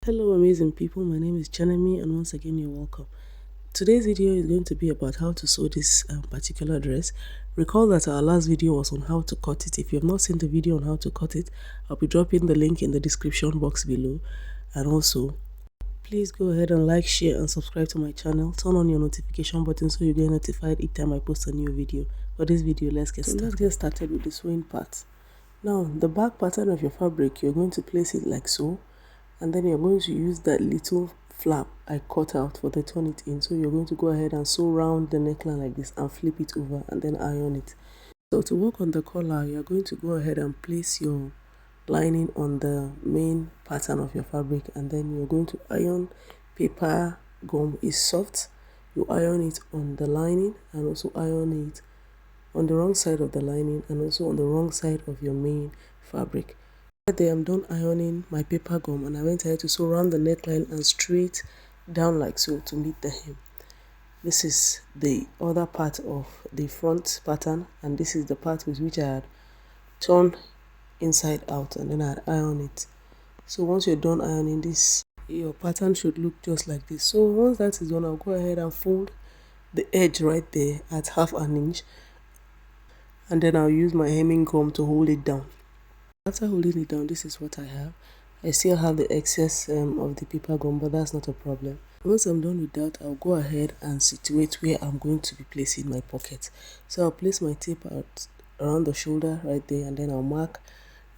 Hello amazing people, my name is Chenemys and once again you're welcome. Today's video is going to be about how to sew this particular dress. Recall that our last video was on how to cut it. If you have not seen the video on how to cut it, I'll be dropping the link in the description box below. And also, please go ahead and like, share and subscribe to my channel. Turn on your notification button so you get notified each time I post a new video. For this video, let's get started with the sewing part. Now, the back pattern of your fabric, you're going to place it like so. And then you're going to use that little flap I cut out for the turn it in. So you're going to go ahead and sew round the neckline like this and flip it over and then iron it. So to work on the collar, you're going to go ahead and place your lining on the main pattern of your fabric, and then you're going to iron. Paper gum is soft. You iron it on the lining and also iron it on the wrong side of the lining and also on the wrong side of your main fabric. Right there, I'm done ironing my paper gum and I went ahead to sew around the neckline and straight down like so to meet the hem. This is the other part of the front pattern, and this is the part with which I had turned inside out and then I had ironed it. So once you're done ironing this, your pattern should look just like this. So once that is done, I'll go ahead and fold the edge right there at 1/2 inch, and then I'll use my hemming gum to hold it down. After holding it down, this is what I have. I still have the excess of the paper gum, but that's not a problem. Once I'm done with that, I'll go ahead and situate where I'm going to be placing my pocket. So I'll place my tape out around the shoulder right there, and then I'll mark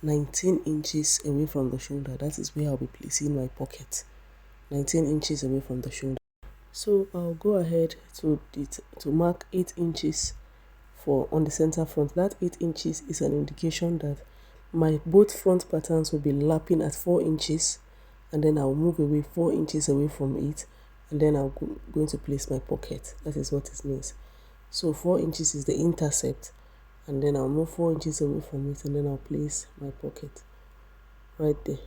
19 inches away from the shoulder. That is where I'll be placing my pocket. 19 inches away from the shoulder. So I'll go ahead to mark 8 inches for on the center front. That 8 inches is an indication that my both front patterns will be lapping at 4 inches, and then I'll move away 4 inches away from it, and then I'm going to place my pocket. That is what it means. So 4 inches is the intercept, and then I'll move 4 inches away from it, and then I'll place my pocket right there.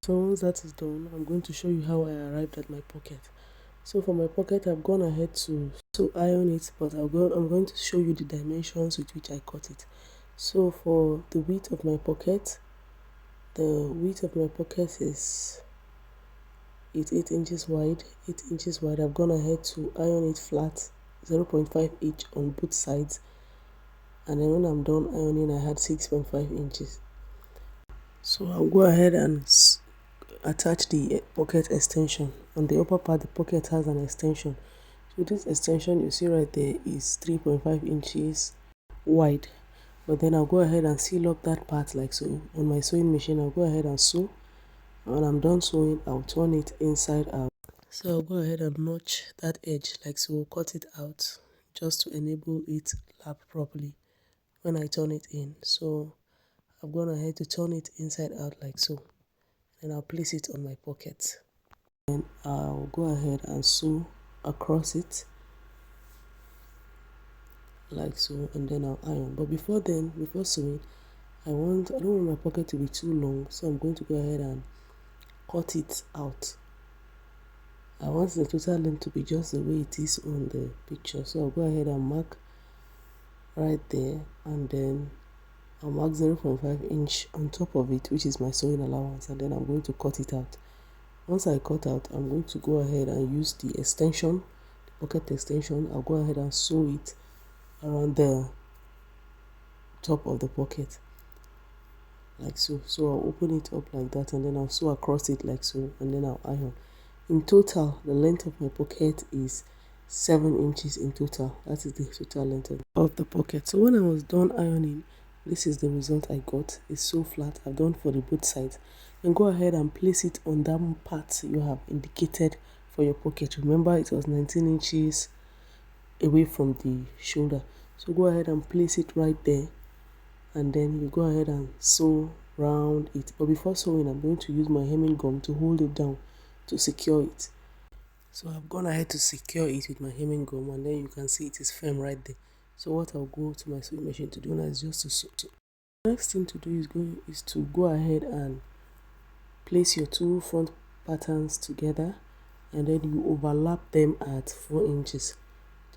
So once that is done, I'm going to show you how I arrived at my pocket. So for my pocket, I've gone ahead to iron it, but I'm going to show you the dimensions with which I cut it. So for the width of my pocket, is 8 inches wide. 8 inches wide. I've gone ahead to iron it flat, 0.5 each on both sides, and then when I'm done ironing, I had 6.5 inches. So I'll go ahead and attach the pocket extension. On the upper part, the pocket has an extension. So this extension you see right there is 3.5 inches wide. But then I'll go ahead and seal up that part like so. On my sewing machine, I'll go ahead and sew. When I'm done sewing, I'll turn it inside out. So I'll go ahead and notch that edge like so, cut it out just to enable it to lap properly when I turn it in. So I've gone ahead to turn it inside out like so. And I'll place it on my pocket. Then I'll go ahead and sew across it like so, and then I'll iron. But before sewing, I don't want my pocket to be too long, so I'm going to go ahead and cut it out. I want the total length to be just the way it is on the picture, so I'll go ahead and mark right there, and then I'll mark 0.5 inch on top of it, which is my sewing allowance, and then I'm going to cut it out. Once I cut out, I'm going to go ahead and use the extension, the pocket extension. I'll go ahead and sew it around the top of the pocket like so. So I'll open it up like that, and then I'll sew across it like so, and then I'll iron. In total, the length of my pocket is 7 inches in total. That is the total length of the pocket. So when I was done ironing, this is the result I got. It's so flat. I've done for the both sides. And go ahead and place it on that part you have indicated for your pocket. Remember, it was 19 inches away from the shoulder. So go ahead and place it right there, and then you go ahead and sew round it. But before sewing, I'm going to use my hemming gum to hold it down to secure it. So I've gone ahead to secure it with my hemming gum, and then you can see it is firm right there. So what I'll go to my sewing machine to do now is just to sew. The next thing to do is to go ahead and place your two front patterns together, and then you overlap them at 4 inches.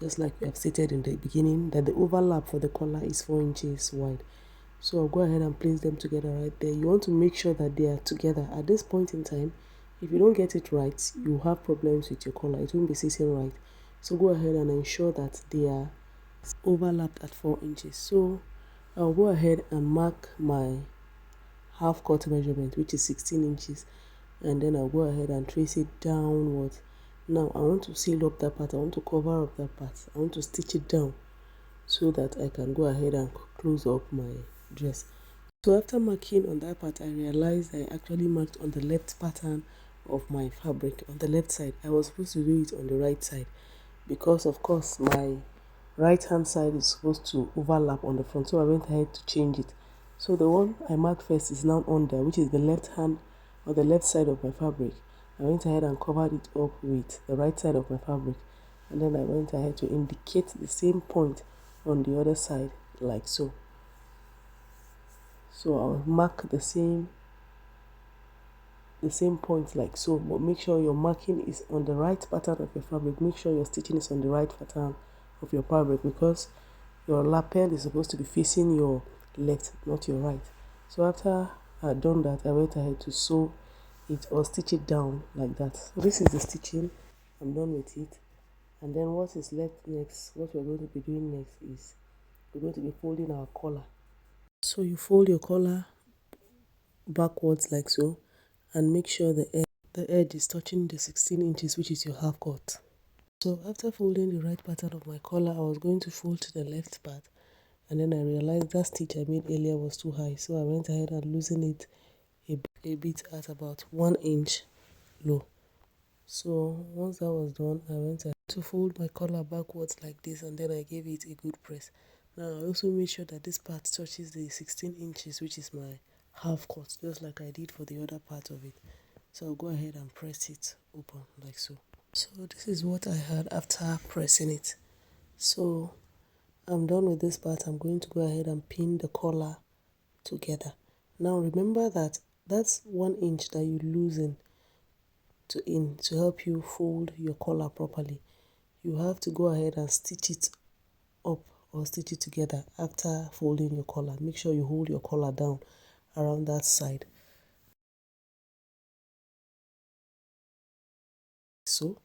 Just like we have stated in the beginning, that the overlap for the collar is 4 inches wide. So I'll go ahead and place them together right there. You want to make sure that they are together. At this point in time, If you don't get it right, you have problems with your collar. It won't be sitting right. So go ahead and ensure that they are overlapped at 4 inches. So I'll go ahead and mark my half cut measurement, which is 16 inches, and then I'll go ahead and trace it downwards. Now I want to seal up that part. I want to cover up that part. I want to stitch it down so that I can go ahead and close up my dress. So after marking on that part, I realized I actually marked on the left pattern of my fabric, on the left side. I was supposed to do it on the right side because of course my right hand side is supposed to overlap on the front, so I went ahead to change it. So the one I marked first is now under, which is the left hand or the left side of my fabric. I went ahead and covered it up with the right side of my fabric, and then I went ahead to indicate the same point on the other side, like so. So I'll mark the same point like so, but make sure your marking is on the right pattern of your fabric. Make sure your stitching is on the right pattern of your fabric, because your lapel is supposed to be facing your left, not your right. So after I'd done that, I went ahead to sew it or stitch it down like that. So this is the stitching. I'm done with it. And then what is left next, what we're going to be doing next is we're going to be folding our collar. So you fold your collar backwards like so, and make sure the edge is touching the 16 inches, which is your half cut. So after folding the right pattern of my collar, I was going to fold to the left part, and then I realized that stitch I made earlier was too high, so I went ahead and loosened it a bit at about 1 inch low. So once that was done, I went ahead to fold my collar backwards like this, and then I gave it a good press. Now I also made sure that this part touches the 16 inches, which is my half cut, just like I did for the other part of it. So I'll go ahead and press it open like so. So this is what I had after pressing it. So I'm done with this part. I'm going to go ahead and pin the collar together. Now remember that that's 1 inch that you loosen to help you fold your collar properly. You have to go ahead and stitch it up or stitch it together after folding your collar. Make sure you hold your collar down around that side. So,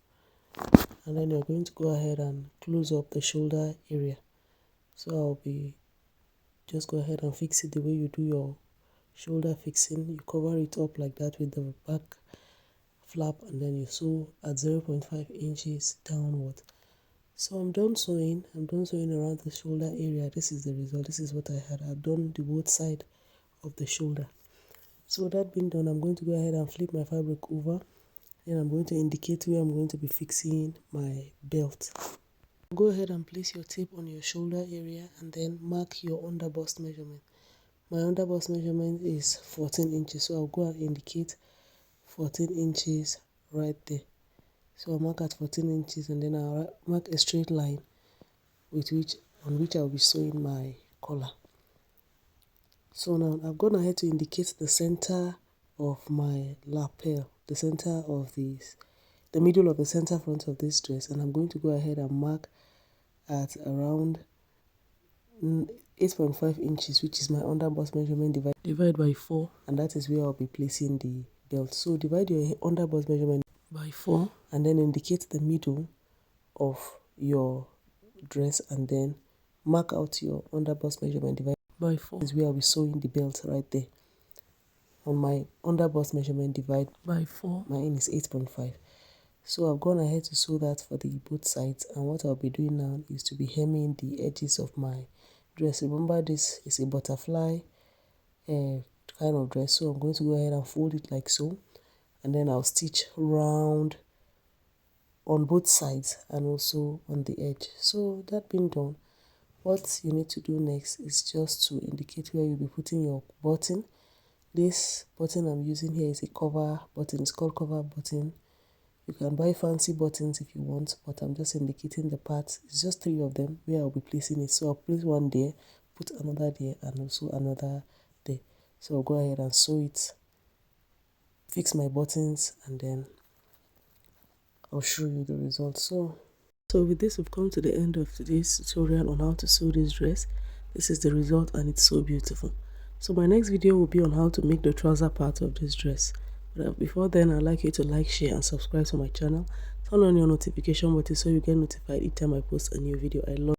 and then you're going to go ahead and close up the shoulder area. So I'll be just go ahead and fix it the way you do your shoulder fixing. You cover it up like that with the back flap, and then you sew at 0.5 inches downward. So I'm done sewing around the shoulder area. This is the result. This is what I had. I've done the both side of the shoulder. So that being done, I'm going to go ahead and flip my fabric over, and I'm going to indicate where I'm going to be fixing my belt. Go ahead and place your tape on your shoulder area and then mark your underbust measurement. My underbust measurement is 14 inches, so I'll go and indicate 14 inches right there. So I'll mark at 14 inches, and then I'll mark a straight line on which I'll be sewing my collar. So now I've gone ahead to indicate the center of my lapel, the center of the middle of the center front of this dress, and I'm going to go ahead and mark at around 8.5 inches, which is my underbust measurement, divide by 4, and that is where I'll be placing the belt. So divide your underbust measurement by 4 and then indicate the middle of your dress, and then mark out your underbust measurement divided by 4. This is where I'll be sewing the belt right there. On my underbust measurement divide by 4, mine is 8.5. So I've gone ahead to sew that for the both sides, and what I'll be doing now is to be hemming the edges of my dress. Remember, this is a butterfly kind of dress, so I'm going to go ahead and fold it like so, and then I'll stitch round on both sides and also on the edge. So that being done, what you need to do next is just to indicate where you'll be putting your button. This button I'm using here is a cover button. It's called cover button. You can buy fancy buttons if you want, but I'm just indicating the parts. It's just 3 of them where I'll be placing it. So I'll place one there, put another there, and also another there. So I'll go ahead and sew it, fix my buttons, and then I'll show you the results. So with this, we've come to the end of today's tutorial on how to sew this dress. This is the result, and it's so beautiful. So my next video will be on how to make the trouser part of this dress. But before then, I'd like you to like, share and subscribe to my channel. Turn on your notification button so you get notified each time I post a new video. I love